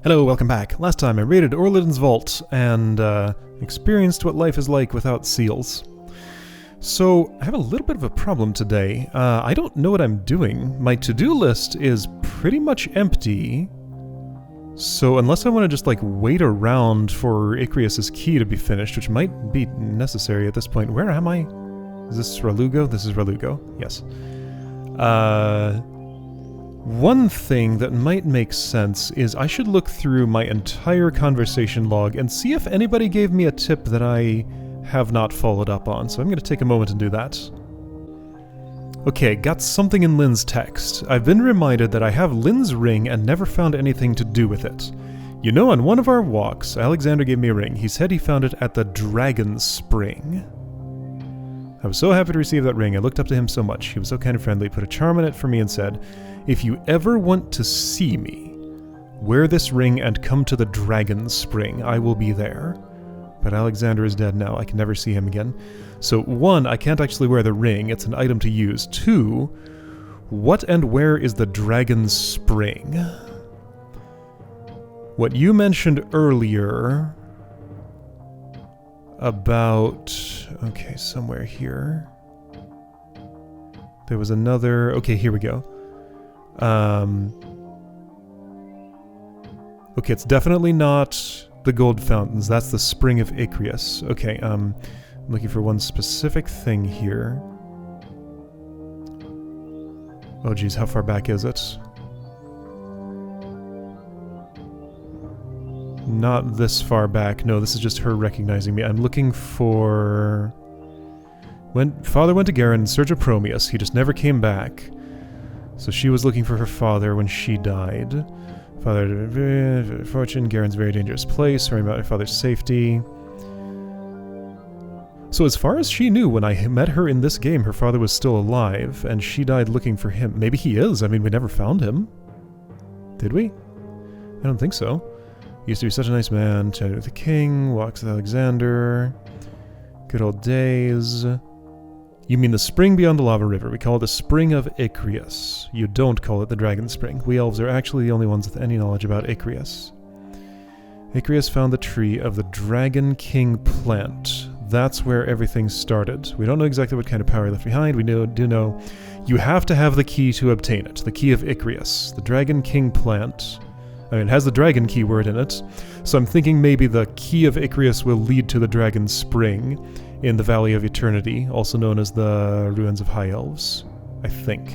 Hello, welcome back. Last time I raided Orliden's vault and experienced what life is like without seals. So, I have a little bit of a problem today. I don't know what I'm doing. My to-do list is pretty much empty. So, unless I want to just, wait around for Icrius's key to be finished, which might be necessary at this point. Where am I? Is this Ralugo? This is Ralugo. Yes. One thing that might make sense is I should look through my entire conversation log and see if anybody gave me a tip that I have not followed up on, so I'm going to take a moment and do that. Okay, got something in Lynn's text. I've been reminded that I have Lynn's ring and never found anything to do with it. You know, on one of our walks, Alexander gave me a ring. He said he found it at the Dragon Spring. I was so happy to receive that ring. I looked up to him so much. He was so kind and friendly, put a charm in it for me and said, "If you ever want to see me, wear this ring and come to the Dragon Spring. I will be there." But Alexander is dead now. I can never see him again. So 1, I can't actually wear the ring. It's an item to use. 2, what and where is the Dragon Spring? What you mentioned earlier about... Okay, somewhere here. There was another... Okay, here we go. Okay, it's definitely not the gold fountains. That's the Spring of Icrius. Okay, I'm looking for one specific thing here. Oh geez, how far back is it? Not this far back. No, this is just her recognizing me. I'm looking for... Father went to Garen in search of Promeus. He just never came back. So she was looking for her father when she died. Father, fortune, Garen's very dangerous place, worrying about her father's safety. So as far as she knew, when I met her in this game, her father was still alive, and she died looking for him. Maybe he is. I mean, we never found him. Did we? I don't think so. He used to be such a nice man. Chatted with the king, walks with Alexander. Good old days. You mean the spring beyond the lava river. We call it the Spring of Icrius. You don't call it the Dragon Spring. We elves are actually the only ones with any knowledge about Icrius. Icrius found the tree of the Dragon King plant. That's where everything started. We don't know exactly what kind of power he left behind. We do know you have to have the key to obtain it. The key of Icrius. The Dragon King plant. I mean, it has the dragon keyword in it. So I'm thinking maybe the key of Icrius will lead to the Dragon Spring in the Valley of Eternity, also known as the Ruins of High Elves, I think.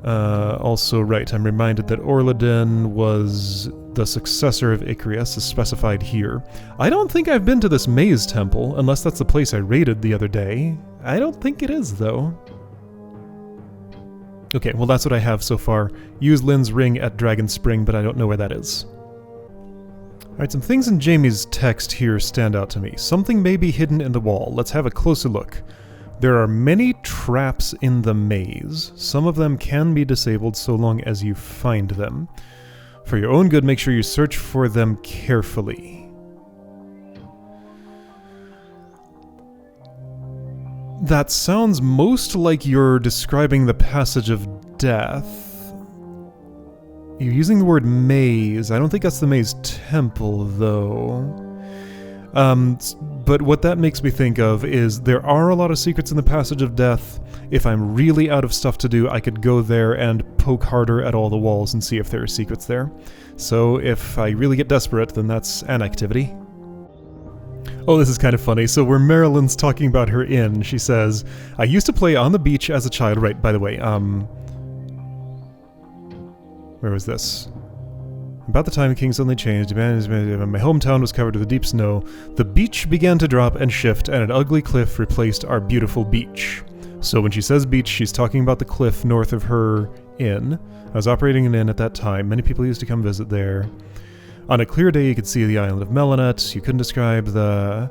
Also, right, I'm reminded that Orliden was the successor of Icrius, as specified here. I don't think I've been to this maze temple, unless that's the place I raided the other day. I don't think it is, though. Okay, well that's what I have so far. Use Lynn's ring at Dragon Spring, but I don't know where that is. Alright, some things in Jamie's text here stand out to me. Something may be hidden in the wall. Let's have a closer look. There are many traps in the maze. Some of them can be disabled so long as you find them. For your own good, make sure you search for them carefully. That sounds most like you're describing the passage of death. You're using the word maze. I don't think that's the maze temple, though. But what that makes me think of is there are a lot of secrets in the passage of death. If I'm really out of stuff to do, I could go there and poke harder at all the walls and see if there are secrets there. So if I really get desperate, then that's an activity. Oh, this is kind of funny. So where Marilyn's talking about her inn, she says, I used to play on the beach as a child. Right, by the way, where was this? About the time the king suddenly changed, my hometown was covered with deep snow. The beach began to drop and shift, and an ugly cliff replaced our beautiful beach. So when she says beach, she's talking about the cliff north of her inn. I was operating an inn at that time. Many people used to come visit there. On a clear day, you could see the island of Melanet. You couldn't describe the...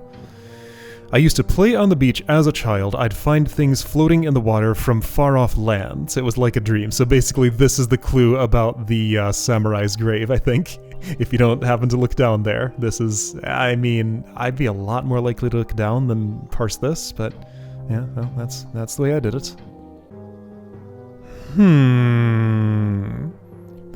I used to play on the beach as a child. I'd find things floating in the water from far-off lands. It was like a dream. So basically, this is the clue about the samurai's grave, I think. If you don't happen to look down there. This is... I mean, I'd be a lot more likely to look down than parse this, but... yeah, well, that's the way I did it.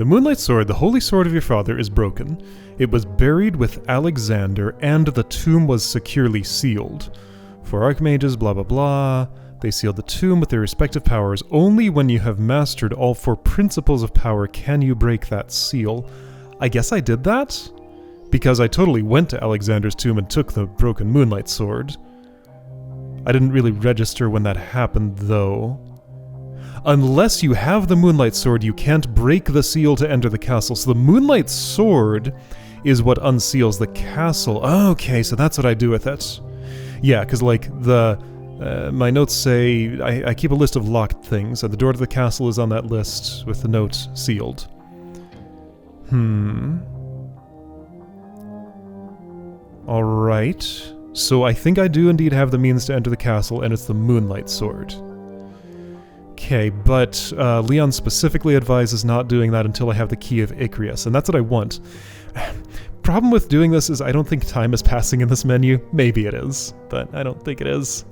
The Moonlight Sword, the holy sword of your father, is broken. It was buried with Alexander, and the tomb was securely sealed. For archmages, blah blah blah. They sealed the tomb with their respective powers. Only when you have mastered all 4 principles of power can you break that seal. I guess I did that? Because I totally went to Alexander's tomb and took the broken Moonlight Sword. I didn't really register when that happened, though. Unless you have the Moonlight Sword, you can't break the seal to enter the castle. So the Moonlight Sword is what unseals the castle. Okay, so that's what I do with it. Yeah, because like my notes say I keep a list of locked things, and the door to the castle is on that list with the note sealed. Alright. So I think I do indeed have the means to enter the castle, and it's the Moonlight Sword. Okay, but Leon specifically advises not doing that until I have the Key of Icarus, and that's what I want. Problem with doing this is I don't think time is passing in this menu. Maybe it is, but I don't think it is.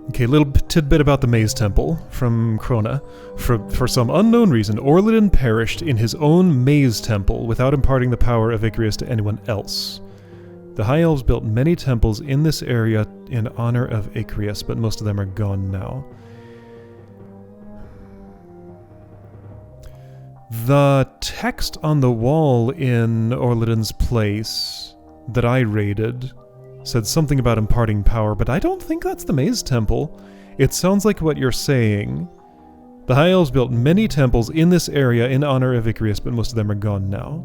Okay, little tidbit about the Maze Temple from Krona. For some unknown reason, Orliden perished in his own Maze Temple without imparting the power of Icarus to anyone else. The High Elves built many temples in this area in honor of Icarus, but most of them are gone now. The text on the wall in Orliden's place that I raided said something about imparting power, but I don't think that's the Maze Temple. It sounds like what you're saying. The High Elves built many temples in this area in honor of Icarus, but most of them are gone now.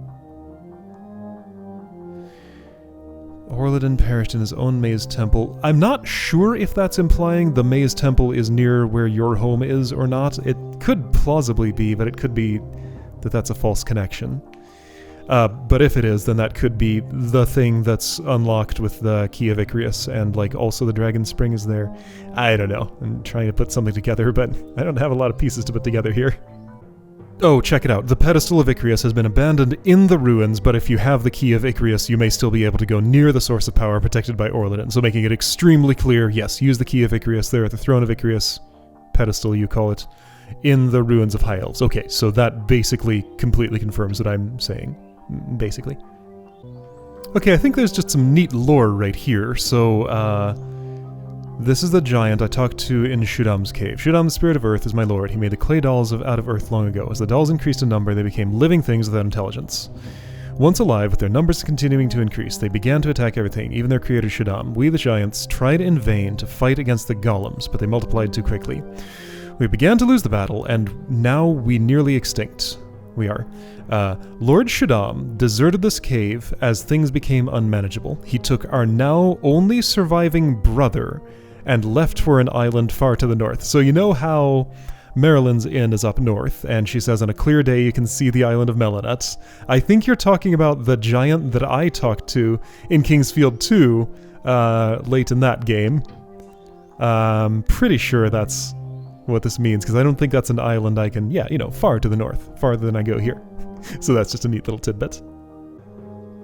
Orliden perished in his own Maze Temple. I'm not sure if that's implying the Maze Temple is near where your home is or not. It could plausibly be, but it could be that that's a false connection. But if it is, then that could be the thing that's unlocked with the Key of Icarus, and like also the Dragon Spring is there. I don't know. I'm trying to put something together, but I don't have a lot of pieces to put together here. Oh, check it out. The pedestal of Icarus has been abandoned in the ruins, but if you have the Key of Icarus, you may still be able to go near the source of power protected by Orliden. So making it extremely clear, yes, use the Key of Icarus there at the throne of Icarus, pedestal you call it, in the ruins of High Elves. Okay, so that basically completely confirms what I'm saying. Basically. Okay, I think there's just some neat lore right here. So, this is the giant I talked to in Shudam's cave. Shudam, the spirit of earth, is my lord. He made the clay dolls out of earth long ago. As the dolls increased in number, they became living things without intelligence. Once alive, with their numbers continuing to increase, they began to attack everything, even their creator Shudam. We, the giants, tried in vain to fight against the golems, but they multiplied too quickly. We began to lose the battle, and now we nearly extinct. We are. Lord Shudam deserted this cave as things became unmanageable. He took our now only surviving brother and left for an island far to the north. So you know how Marilyn's Inn is up north, and she says on a clear day you can see the island of Melanet. I think you're talking about the giant that I talked to in Kingsfield 2 late in that game. Pretty sure that's what this means, because I don't think that's an island I can, far to the north, farther than I go here. So that's just a neat little tidbit.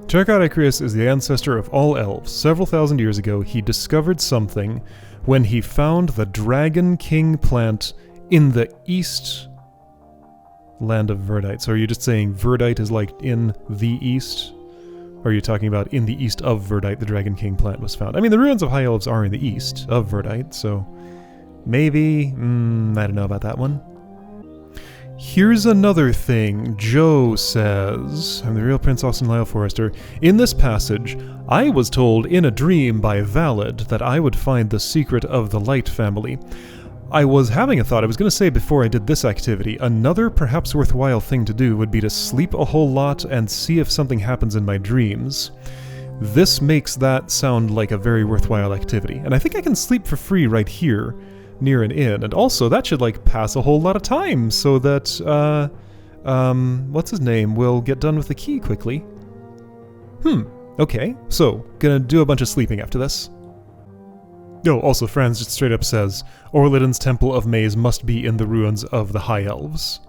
Tarkat Icarus is the ancestor of all elves. Several thousand years ago, he discovered something when he found the Dragon King plant in the east land of Verdite. So are you just saying Verdite is like in the east? Or are you talking about in the east of Verdite the Dragon King plant was found? I mean, the ruins of High Elves are in the east of Verdite, so maybe, I don't know about that one. Here's another thing. Joe says, I'm the real Prince Austin Lyle Forrester. In this passage, I was told in a dream by Valid that I would find the secret of the Light family. I was having a thought. I was going to say before I did this activity, another perhaps worthwhile thing to do would be to sleep a whole lot and see if something happens in my dreams. This makes that sound like a very worthwhile activity. And I think I can sleep for free right here, near an inn, and also that should pass a whole lot of time so that what's his name will get done with the key quickly. Okay, so gonna do a bunch of sleeping after this. Oh, also Franz just straight up says Orliden's Temple of Maze must be in the ruins of the High Elves.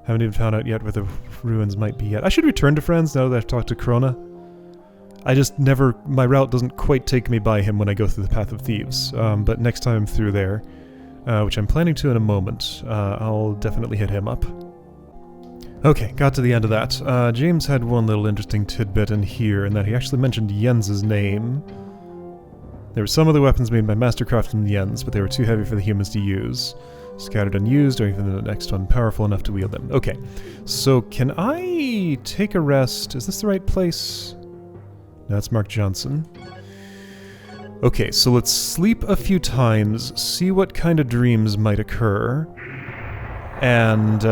Haven't even found out yet where the ruins might be yet. I should return to Franz now that I've talked to Krona. I just never, my route doesn't quite take me by him when I go through the Path of Thieves, but next time through there, which I'm planning to in a moment, I'll definitely hit him up. Okay, got to the end of that. James had one little interesting tidbit in here, in that he actually mentioned Jens's name. There were some of the weapons made by Mastercraft and Jens, but they were too heavy for the humans to use. Scattered unused, or even the next one powerful enough to wield them. Okay, so can I take a rest? Is this the right place? No, that's Mark Johnson. Okay, so let's sleep a few times, see what kind of dreams might occur. And,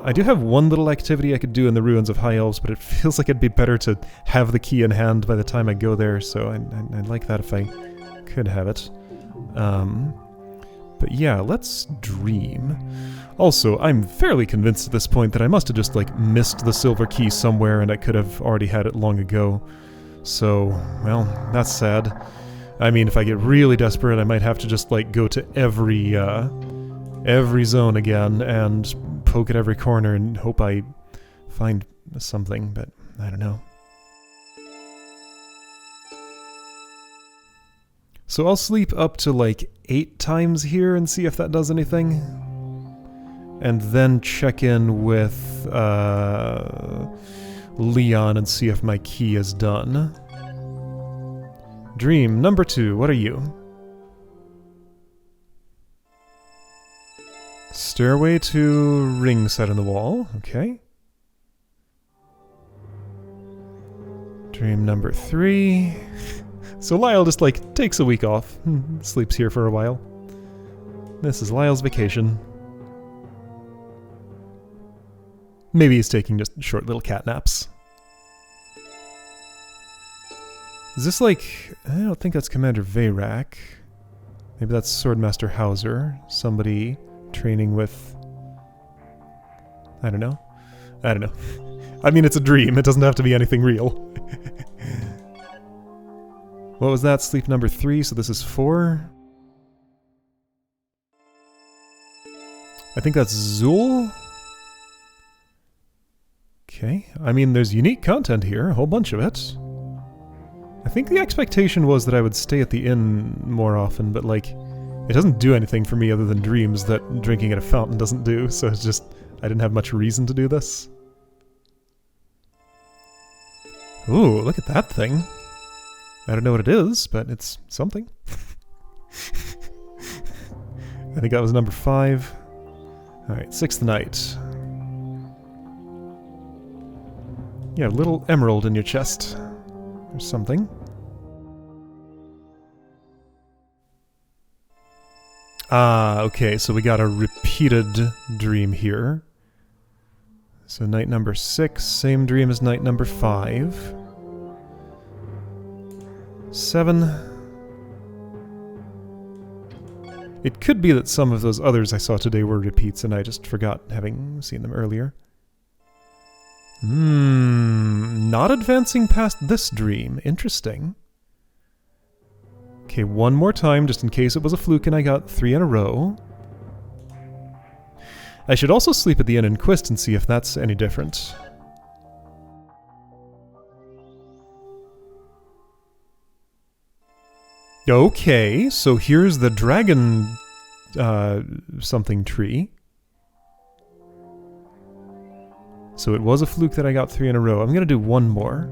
I do have one little activity I could do in the ruins of High Elves, but it feels like it'd be better to have the key in hand by the time I go there, so I'd like that if I could have it. But yeah, let's dream. Also, I'm fairly convinced at this point that I must have just, like, missed the silver key somewhere and I could have already had it long ago. So, well, that's sad. I mean, if I get really desperate, I might have to just, like, go to every zone again and poke at every corner and hope I find something, but I don't know. So I'll sleep up to like 8 times here and see if that does anything. And then check in with Leon and see if my key is done. Dream number 2, what are you? Stairway to ring set in the wall, okay. Dream number 3. So Lyle just, like, takes a week off, sleeps here for a while. This is Lyle's vacation. Maybe he's taking just short little cat naps. Is this like... I don't think that's Commander Veyrak. Maybe that's Swordmaster Hauser. Somebody training with... I don't know. I mean, it's a dream. It doesn't have to be anything real. What was that? Sleep number 3, so this is 4. I think that's Zool. Okay. I mean, there's unique content here. A whole bunch of it. I think the expectation was that I would stay at the inn more often, but, like, it doesn't do anything for me other than dreams that drinking at a fountain doesn't do, so it's just... I didn't have much reason to do this. Ooh, look at that thing. I don't know what it is, but it's something. I think that was number 5. Alright, 6th night. Yeah, a little emerald in your chest. Or something. Ah, okay, so we got a repeated dream here. So night number 6, same dream as night number 5. 7. It could be that some of those others I saw today were repeats and I just forgot having seen them earlier. Not advancing past this dream. Interesting. Okay, one more time, just in case it was a fluke and I got 3 in a row. I should also sleep at the inn in Quist and see if that's any different. Okay, so here's the dragon... something tree. So it was a fluke that I got 3 in a row. I'm gonna do one more.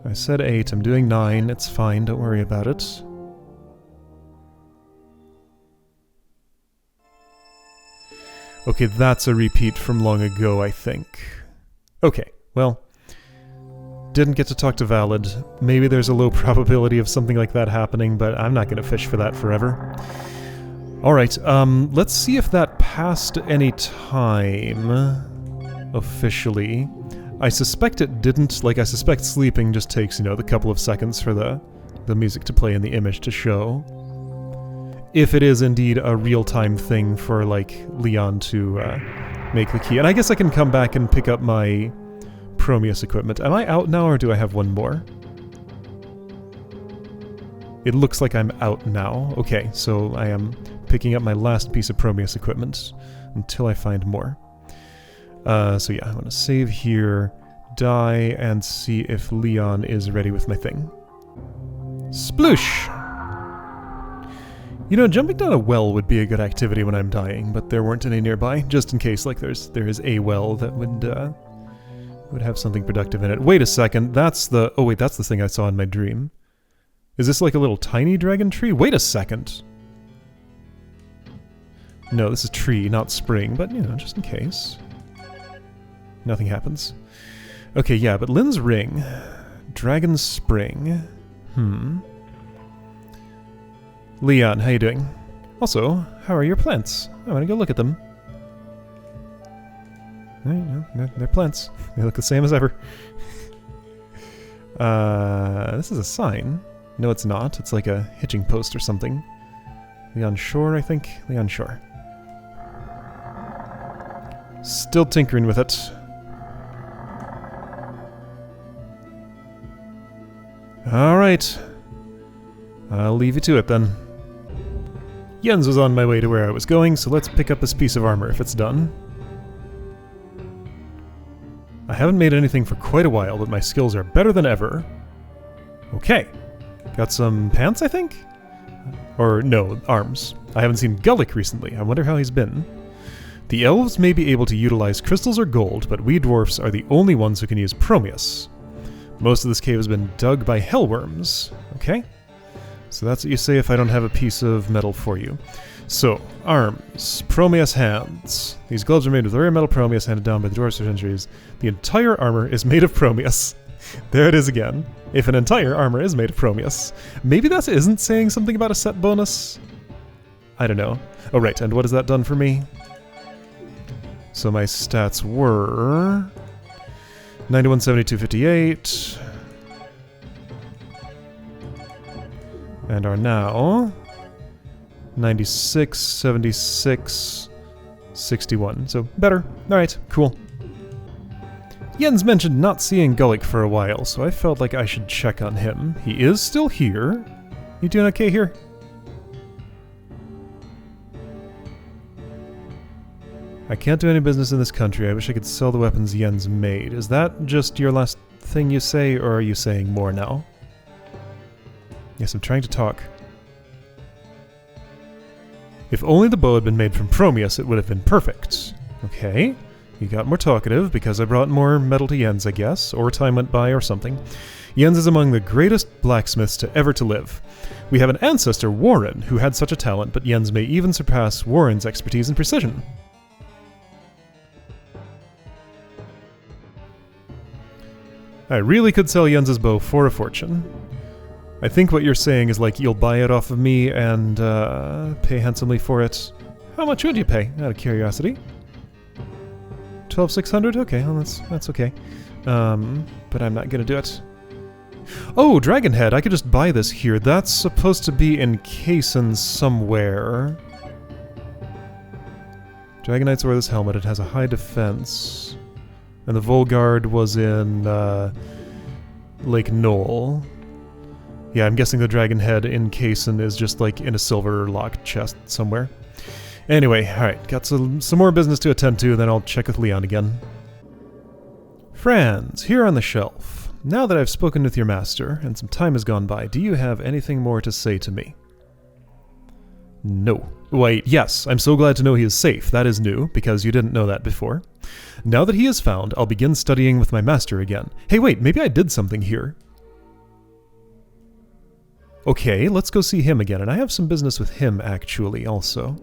I said 8, I'm doing 9, it's fine, don't worry about it. Okay, that's a repeat from long ago, I think. Okay, well, didn't get to talk to Valid. Maybe there's a low probability of something like that happening, but I'm not gonna fish for that forever. Alright, let's see if that passed any time, officially. I suspect it didn't. Like, I suspect sleeping just takes, you know, the couple of seconds for the music to play and the image to show. If it is indeed a real-time thing for, like, Leon to make the key. And I guess I can come back and pick up my Prometheus equipment. Am I out now, or do I have one more? It looks like I'm out now. Okay, so I am picking up my last piece of Prometheus equipment until I find more. So yeah, I'm gonna save here, die, and see if Leon is ready with my thing. Sploosh! You know, jumping down a well would be a good activity when I'm dying, but there weren't any nearby, just in case, like, there is a well that would have something productive in it. Wait a second, that's the... Oh wait, that's the thing I saw in my dream. Is this like a little tiny dragon tree? Wait a second! No, this is tree, not spring, but, you know, just in case. Nothing happens. Okay, yeah, but Lynn's ring. Dragon spring. Leon, how you doing? Also, how are your plants? I want to go look at them. They're plants. They look the same as ever. This is a sign. No, it's not. It's like a hitching post or something. Leon Shore, I think? Leon Shore. Still tinkering with it. Alright. I'll leave you to it then. Jens was on my way to where I was going, so let's pick up this piece of armor if it's done. I haven't made anything for quite a while, but my skills are better than ever. Okay. Got some pants, I think? Or, no, arms. I haven't seen Gullik recently. I wonder how he's been. The elves may be able to utilize crystals or gold, but we dwarfs are the only ones who can use Promeus. Most of this cave has been dug by hellworms. Okay. So that's what you say if I don't have a piece of metal for you. So, arms. Promeus hands. These gloves are made with rare metal Promeus handed down by the dwarves for centuries. The entire armor is made of Promeus. There it is again. If an entire armor is made of Promeus. Maybe that isn't saying something about a set bonus? I don't know. Oh right, and what has that done for me? So my stats were... 91, 72, 58... and are now 96, 76, 61. So better. Alright, cool. Jens mentioned not seeing Gullik for a while, so I felt like I should check on him. He is still here. You doing okay here? I can't do any business in this country. I wish I could sell the weapons Jens made. Is that just your last thing you say, or are you saying more now? Yes, I'm trying to talk. If only the bow had been made from Promeus, it would have been perfect. Okay. You got more talkative because I brought more metal to Jens, I guess, or time went by or something. Jens is among the greatest blacksmiths to ever to live. We have an ancestor, Warren, who had such a talent, but Jens may even surpass Warren's expertise and precision. I really could sell Jens's bow for a fortune. I think what you're saying is like you'll buy it off of me and pay handsomely for it. How much would you pay, out of curiosity? 12,600? Okay, well that's okay. But I'm not gonna do it. Oh, Dragonhead! I could just buy this here. That's supposed to be in Kaysen somewhere. Dragon Knights wear this helmet. It has a high defense. And the Volgard was in Lake Knoll. Yeah, I'm guessing the dragon head in Kaysen is just like in a silver locked chest somewhere. Anyway, alright, got some more business to attend to, then I'll check with Leon again. Franz, here on the shelf. Now that I've spoken with your master, and some time has gone by, do you have anything more to say to me? No. Wait, yes, I'm so glad to know he is safe. That is new, because you didn't know that before. Now that he is found, I'll begin studying with my master again. Hey wait, maybe I did something here. Okay, let's go see him again, and I have some business with him, actually, also.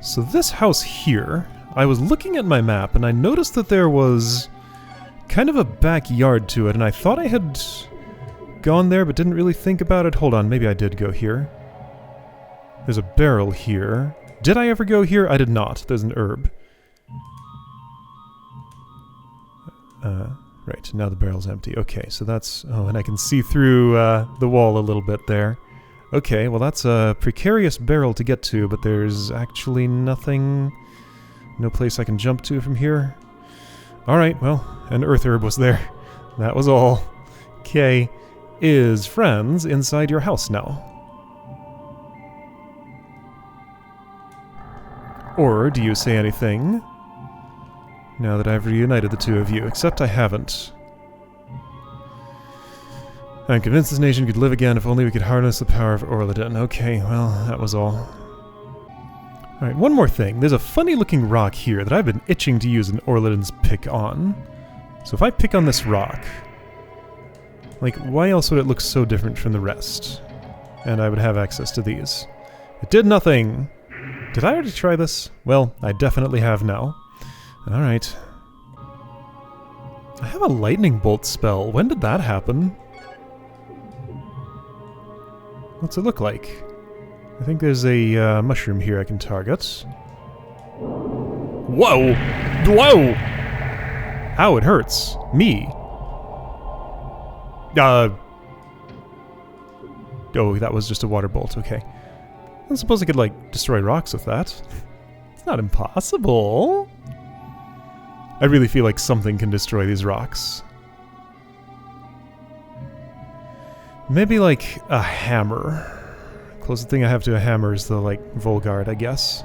So this house here, I was looking at my map, and I noticed that there was kind of a backyard to it, and I thought I had gone there, but didn't really think about it. Hold on, maybe I did go here. There's a barrel here. Did I ever go here? I did not. There's an herb. Right, now the barrel's empty. Okay, so that's... Oh, and I can see through the wall a little bit there. Okay, well that's a precarious barrel to get to, but there's actually nothing... No place I can jump to from here. Alright, well, an earth herb was there. That was all. Okay, is Franz inside your house now? Or do you say anything? Now that I've reunited the two of you, except I haven't. I'm convinced this nation could live again if only we could harness the power of Orladin. Okay, well, that was all. Alright, one more thing. There's a funny-looking rock here that I've been itching to use an Orladin's pick on. So if I pick on this rock, like, why else would it look so different from the rest? And I would have access to these. It did nothing! Did I already try this? Well, I definitely have now. Alright. I have a lightning bolt spell. When did that happen? What's it look like? I think there's a mushroom here I can target. Whoa! Whoa! Ow, it hurts. Me. Oh, that was just a water bolt, okay. I suppose I could, like, destroy rocks with that. It's not impossible. I really feel like something can destroy these rocks. Maybe, like, a hammer. Closest thing I have to a hammer is the, like, Volgard, I guess.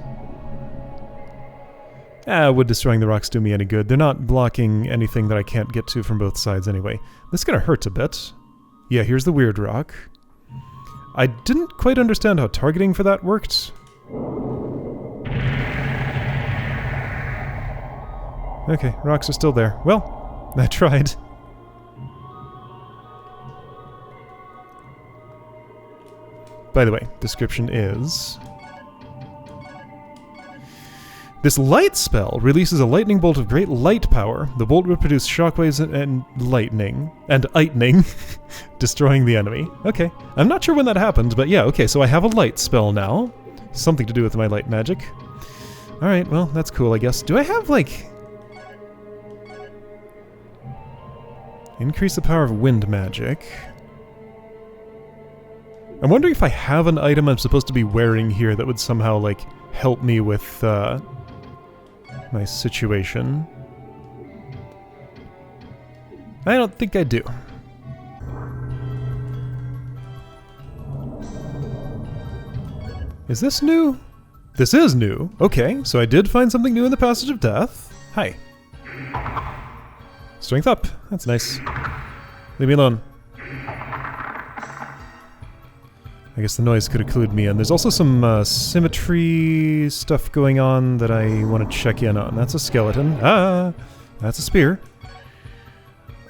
Would destroying the rocks do me any good? They're not blocking anything that I can't get to from both sides anyway. This is gonna hurt a bit. Yeah, here's the weird rock. I didn't quite understand how targeting for that worked. Okay, rocks are still there. Well, I tried. By the way, description is... This light spell releases a lightning bolt of great light power. The bolt will produce shockwaves and lightning, destroying the enemy. Okay, I'm not sure when that happened, but yeah, okay, so I have a light spell now. Something to do with my light magic. Alright, well, that's cool, I guess. Do I have, like... Increase the power of wind magic. I'm wondering if I have an item I'm supposed to be wearing here that would somehow, like, help me with, my situation. I don't think I do. Is this new? This is new. Okay, so I did find something new in the Passage of Death. Hi. Strength up. That's nice. Leave me alone. I guess the noise could have clued me in. There's also some symmetry stuff going on that I want to check in on. That's a skeleton. Ah! That's a spear.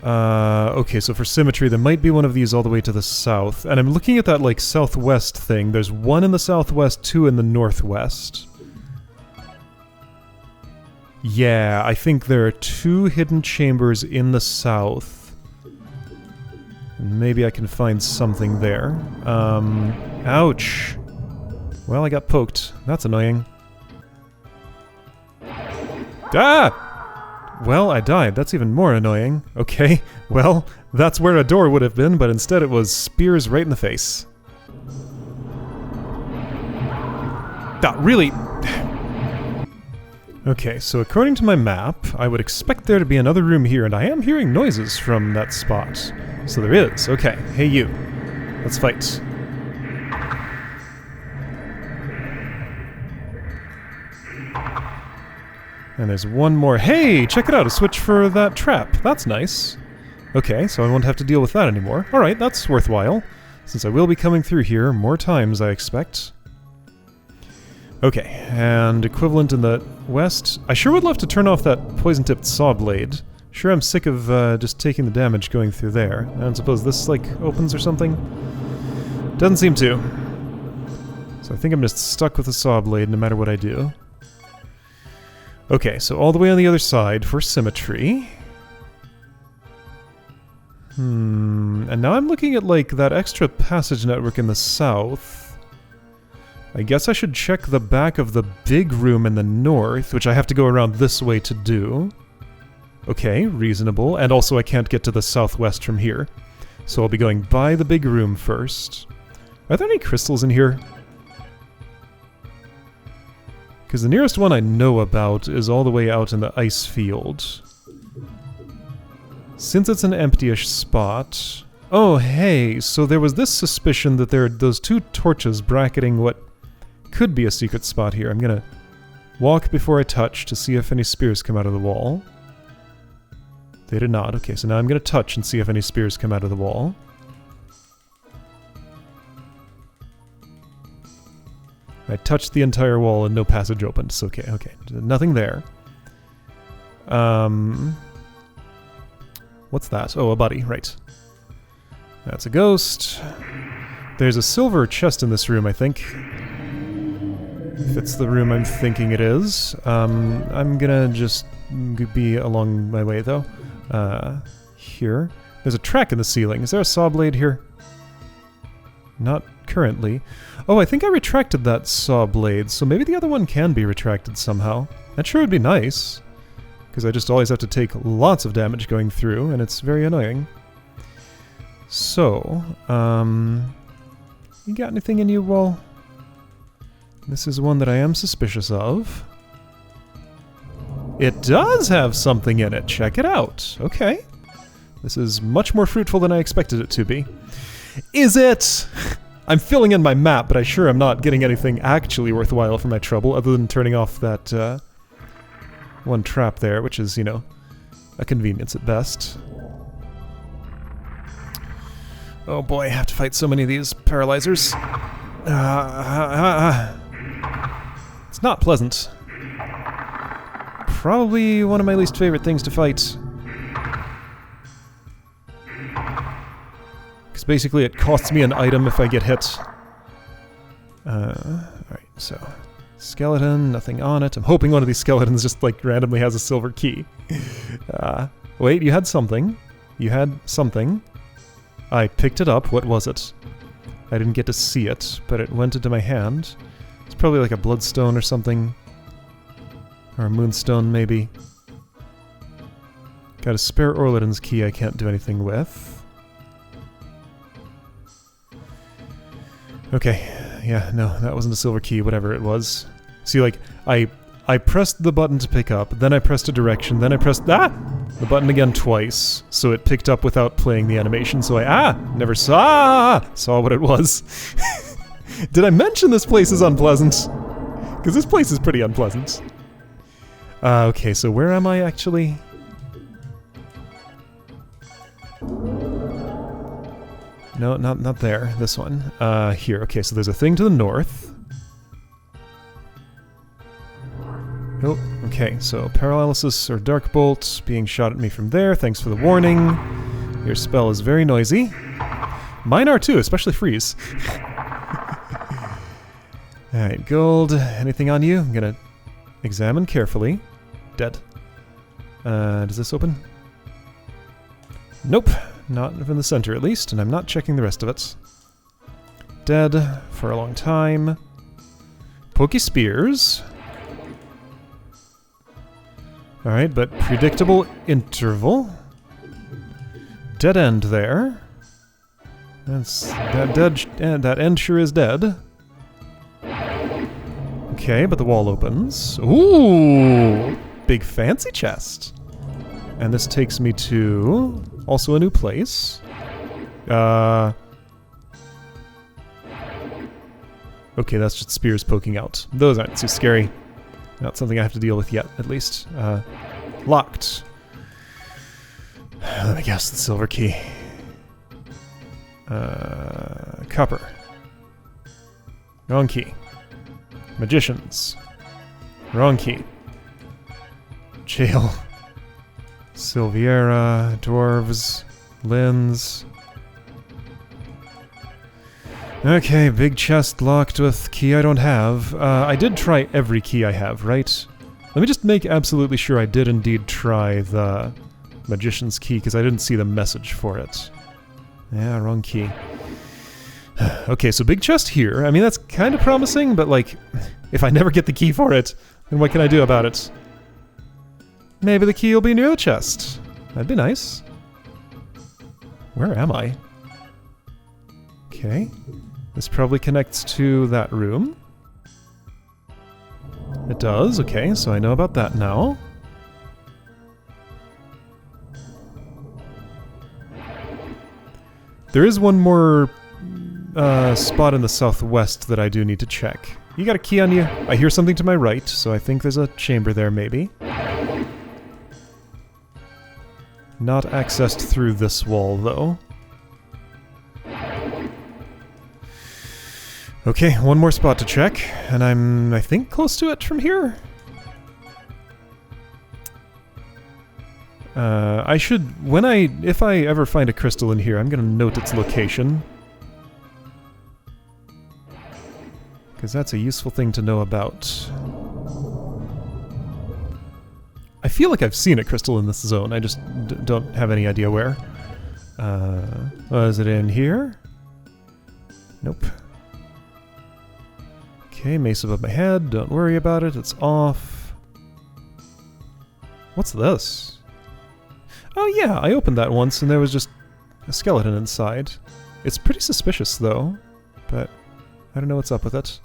Okay, so for symmetry, there might be one of these all the way to the south. And I'm looking at that, like, southwest thing. There's one in the southwest, two in the northwest. Yeah, I think there are two hidden chambers in the south. Maybe I can find something there. Ouch. Well, I got poked. That's annoying. Ah! Well, I died. That's even more annoying. Okay, well, that's where a door would have been, but instead it was spears right in the face. Ah, really? Okay, so according to my map, I would expect there to be another room here, and I am hearing noises from that spot. So there is. Okay. Hey, you. Let's fight. And there's one more. Hey! Check it out! A switch for that trap. That's nice. Okay, so I won't have to deal with that anymore. Alright, that's worthwhile. Since I will be coming through here more times, I expect. Okay, and equivalent in the west. I sure would love to turn off that poison-tipped saw blade. Sure, I'm sick of just taking the damage going through there. I don't suppose this, like, opens or something? Doesn't seem to. So I think I'm just stuck with the saw blade no matter what I do. Okay, so all the way on the other side for symmetry. And now I'm looking at, like, that extra passage network in the south. I guess I should check the back of the big room in the north, which I have to go around this way to do. Okay, reasonable. And also I can't get to the southwest from here. So I'll be going by the big room first. Are there any crystals in here? Because the nearest one I know about is all the way out in the ice field. Since it's an empty-ish spot... Oh, hey, so there was this suspicion that there are those two torches bracketing what could be a secret spot here. I'm gonna walk before I touch to see if any spears come out of the wall. They did not. Okay, so now I'm gonna touch and see if any spears come out of the wall. I touched the entire wall and no passage opened. So okay, okay. Nothing there. What's that? Oh, a buddy, right. That's a ghost. There's a silver chest in this room, I think. If it's the room I'm thinking it is. I'm gonna just be along my way, though. Here. There's a track in the ceiling. Is there a saw blade here? Not currently. Oh, I think I retracted that saw blade, so maybe the other one can be retracted somehow. That sure would be nice. Because I just always have to take lots of damage going through, and it's very annoying. So, you got anything in you, Wall? This is one that I am suspicious of. It does have something in it. Check it out. Okay. This is much more fruitful than I expected it to be. Is it? I'm filling in my map, but I sure am not getting anything actually worthwhile for my trouble, other than turning off that one trap there, which is, you know, a convenience at best. Oh boy, I have to fight so many of these paralyzers. It's not pleasant. Probably one of my least favorite things to fight. Because basically it costs me an item if I get hit. Alright, so... skeleton, nothing on it. I'm hoping one of these skeletons just, like, randomly has a silver key. Wait, you had something. You had something. I picked it up. What was it? I didn't get to see it, but it went into my hand. It's probably like a bloodstone or something. Or a moonstone, maybe. Got a spare Orladin's key I can't do anything with. Okay. Yeah, no, that wasn't a silver key, whatever it was. See, like, I pressed the button to pick up, then I pressed a direction, then I pressed the button again twice, so it picked up without playing the animation, so I never saw what it was. Did I mention this place is unpleasant? Because this place is pretty unpleasant. Okay, so where am I actually? No, not there. This one. Here. Okay, so there's a thing to the north. Oh, okay, so paralysis or dark bolt being shot at me from there. Thanks for the warning. Your spell is very noisy. Mine are too, especially freeze. Alright, gold. Anything on you? I'm gonna examine carefully. Dead. Does this open? Nope. Not from the center, at least, and I'm not checking the rest of it. Dead for a long time. Pokey spears. Alright, but predictable interval. Dead end there. That's that end sure is dead. Okay, but the wall opens. Ooh! Big fancy chest. And this takes me to also a new place. Okay, that's just spears poking out. Those aren't too scary. Not something I have to deal with yet, at least. Locked. Let me guess, the silver key. Copper. Wrong key. Magicians. Wrong key. Jail. Silviera, dwarves, Linns. Okay, big chest locked with key I don't have. I did try every key I have, right? Let me just make absolutely sure I did indeed try the magician's key, because I didn't see the message for it. Yeah, wrong key. Okay, so big chest here. I mean, that's kind of promising, but like, if I never get the key for it, then what can I do about it? Maybe the key will be near the chest. That'd be nice. Where am I? Okay. This probably connects to that room. It does, okay, so I know about that now. There is one more spot in the southwest that I do need to check. You got a key on you? I hear something to my right, so I think there's a chamber there, maybe. Not accessed through this wall, though. Okay, one more spot to check, and I'm, I think, close to it from here. I should, if I ever find a crystal in here, I'm gonna note its location. Because that's a useful thing to know about. I feel like I've seen a crystal in this zone, I just don't have any idea where. Is it in here? Nope. Okay, mace above my head, don't worry about it, it's off. What's this? Oh yeah, I opened that once and there was just a skeleton inside. It's pretty suspicious though, but I don't know what's up with it.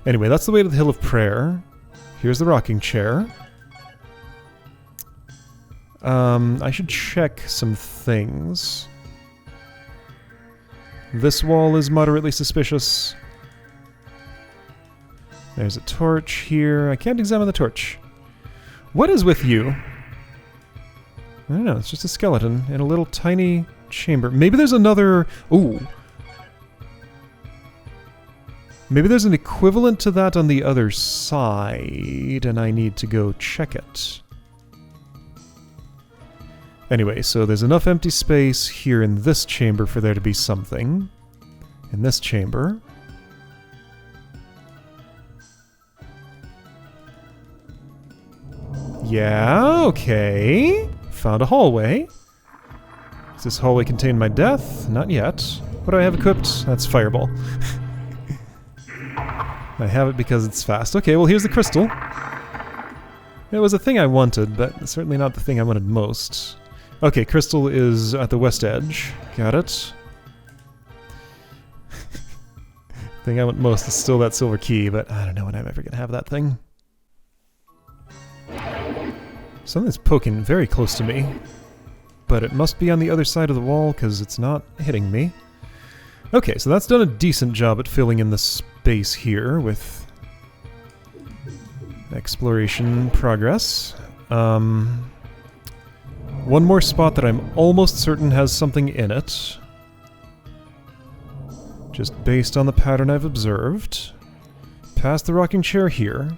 Anyway, that's the way to the Hill of Prayer. Here's the rocking chair. I should check some things. This wall is moderately suspicious. There's a torch here. I can't examine the torch. What is with you? I don't know, it's just a skeleton in a little tiny chamber. Maybe there's another... Ooh. Maybe there's an equivalent to that on the other side, and I need to go check it. Anyway, so there's enough empty space here in this chamber for there to be something. In this chamber. Yeah, okay. Found a hallway. Does this hallway contain my death? Not yet. What do I have equipped? That's Fireball. I have it because it's fast. Okay, well here's the crystal. It was a thing I wanted, but certainly not the thing I wanted most. Okay, crystal is at the west edge. Got it. Thing I want most is still that silver key, but I don't know when I'm ever gonna have that thing. Something's poking very close to me, but it must be on the other side of the wall because it's not hitting me. Okay, so that's done a decent job at filling in the space here with exploration progress. One more spot that I'm almost certain has something in it, just based on the pattern I've observed. Past the rocking chair here.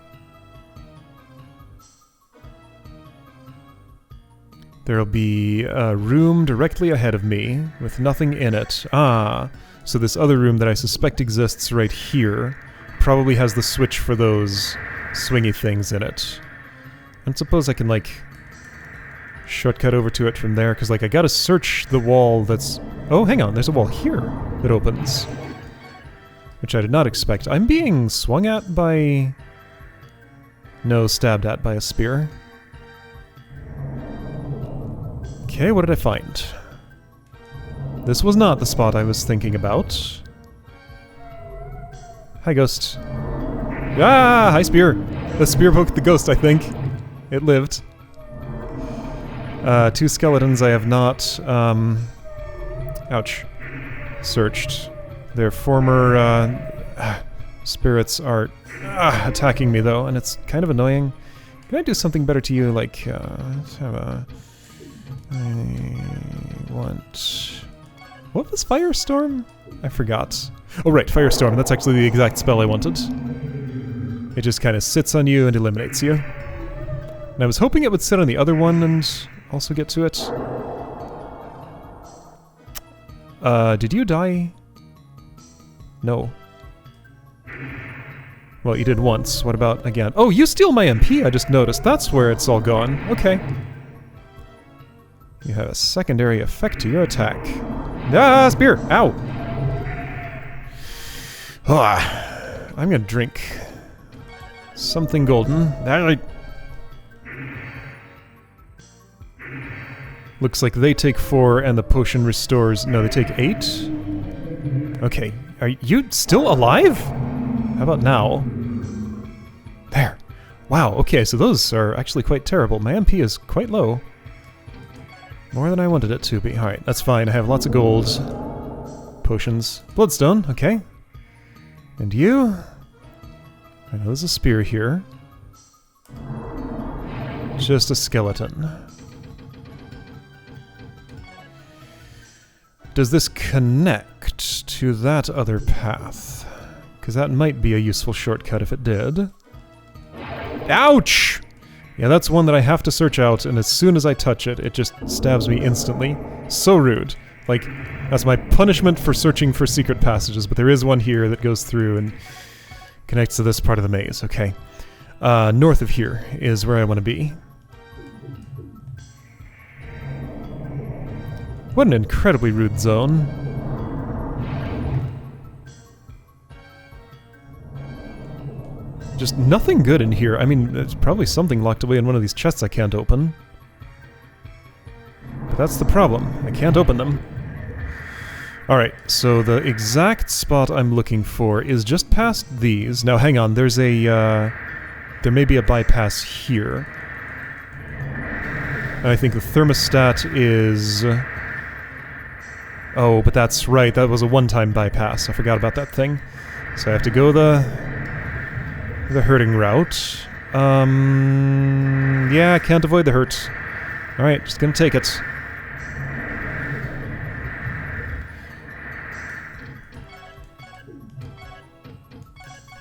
There'll be a room directly ahead of me with nothing in it. Ah, so this other room that I suspect exists right here probably has the switch for those swingy things in it. I suppose I can, like, shortcut over to it from there, because, like, I gotta search the wall that's... Oh, hang on, there's a wall here that opens. Which I did not expect. I'm being swung at by... No, stabbed at by a spear. Okay, what did I find? This was not the spot I was thinking about. Hi, ghost. Ah! Hi, spear! The spear poked the ghost, I think. It lived. Two skeletons I have not, ouch. Searched. Their former, spirits are attacking me, though, and it's kind of annoying. Can I do something better to you, like, have a... I want... What was Firestorm? I forgot. Oh right, Firestorm, that's actually the exact spell I wanted. It just kind of sits on you and eliminates you. And I was hoping it would sit on the other one and also get to it. Did you die? No. Well, you did once. What about again? Oh, you steal my MP, I just noticed. That's where it's all gone. Okay. You have a secondary effect to your attack. Ah, spear! Ow! Ah, I'm gonna drink something golden. Looks like they take 4 and the potion restores... No, they take 8? Okay. Are you still alive? How about now? There. Wow, okay, so those are actually quite terrible. My MP is quite low. More than I wanted it to be. Alright, that's fine. I have lots of gold. Potions. Bloodstone, okay. And you? I know there's a spear here. Just a skeleton. Does this connect to that other path? Because that might be a useful shortcut if it did. Ouch! Yeah, that's one that I have to search out, and as soon as I touch it, it just stabs me instantly. So rude. Like, that's my punishment for searching for secret passages, but there is one here that goes through and connects to this part of the maze. Okay. North of here is where I want to be. What an incredibly rude zone. Just nothing good in here. I mean, there's probably something locked away in one of these chests I can't open. But that's the problem. I can't open them. Alright, so the exact spot I'm looking for is just past these. Now, hang on, there's a, there may be a bypass here. I think the thermostat is... Oh, but that's right, that was a one-time bypass. I forgot about that thing. So I have to go the hurting route. Yeah, I can't avoid the hurt. Alright, just gonna take it.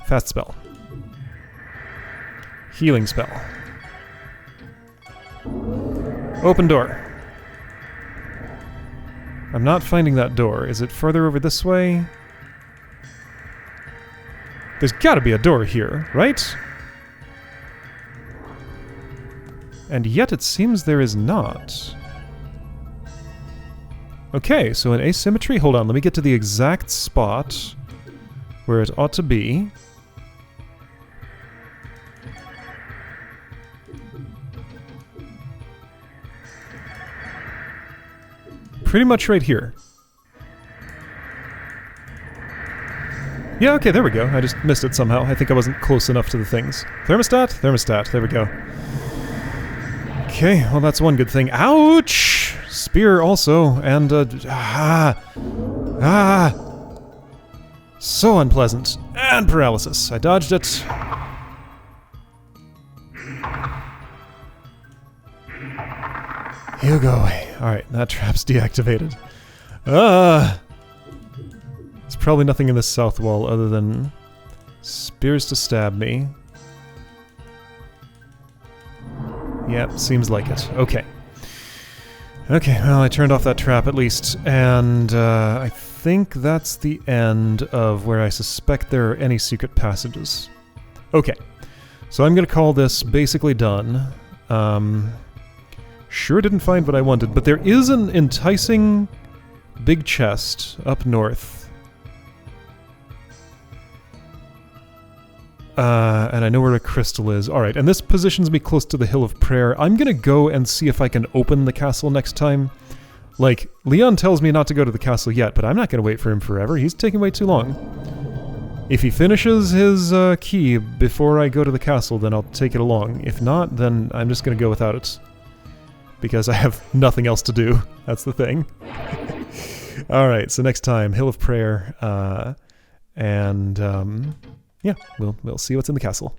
Fast spell. Healing spell. Open door. I'm not finding that door. Is it further over this way? There's gotta be a door here, right? And yet it seems there is not. Okay, so an asymmetry. Hold on, let me get to the exact spot where it ought to be. Pretty much right here. Yeah, okay, there we go. I just missed it somehow. I think I wasn't close enough to the things. Thermostat? Thermostat. There we go. Okay, well that's one good thing. Ouch! Spear also, and so unpleasant. And paralysis. I dodged it. You go away. Alright, that trap's deactivated. There's probably nothing in this south wall other than spears to stab me. Yep, seems like it. Okay. Okay, well, I turned off that trap at least, and I think that's the end of where I suspect there are any secret passages. Okay, so I'm gonna call this basically done. Sure didn't find what I wanted, but there is an enticing big chest up north. And I know where a crystal is. Alright, and this positions me close to the Hill of Prayer. I'm gonna go and see if I can open the castle next time. Like, Leon tells me not to go to the castle yet, but I'm not gonna wait for him forever. He's taking way too long. If he finishes his key before I go to the castle, then I'll take it along. If not, then I'm just gonna go without it. Because I have nothing else to do. That's the thing. Alright, so next time, Hill of Prayer, yeah, we'll see what's in the castle.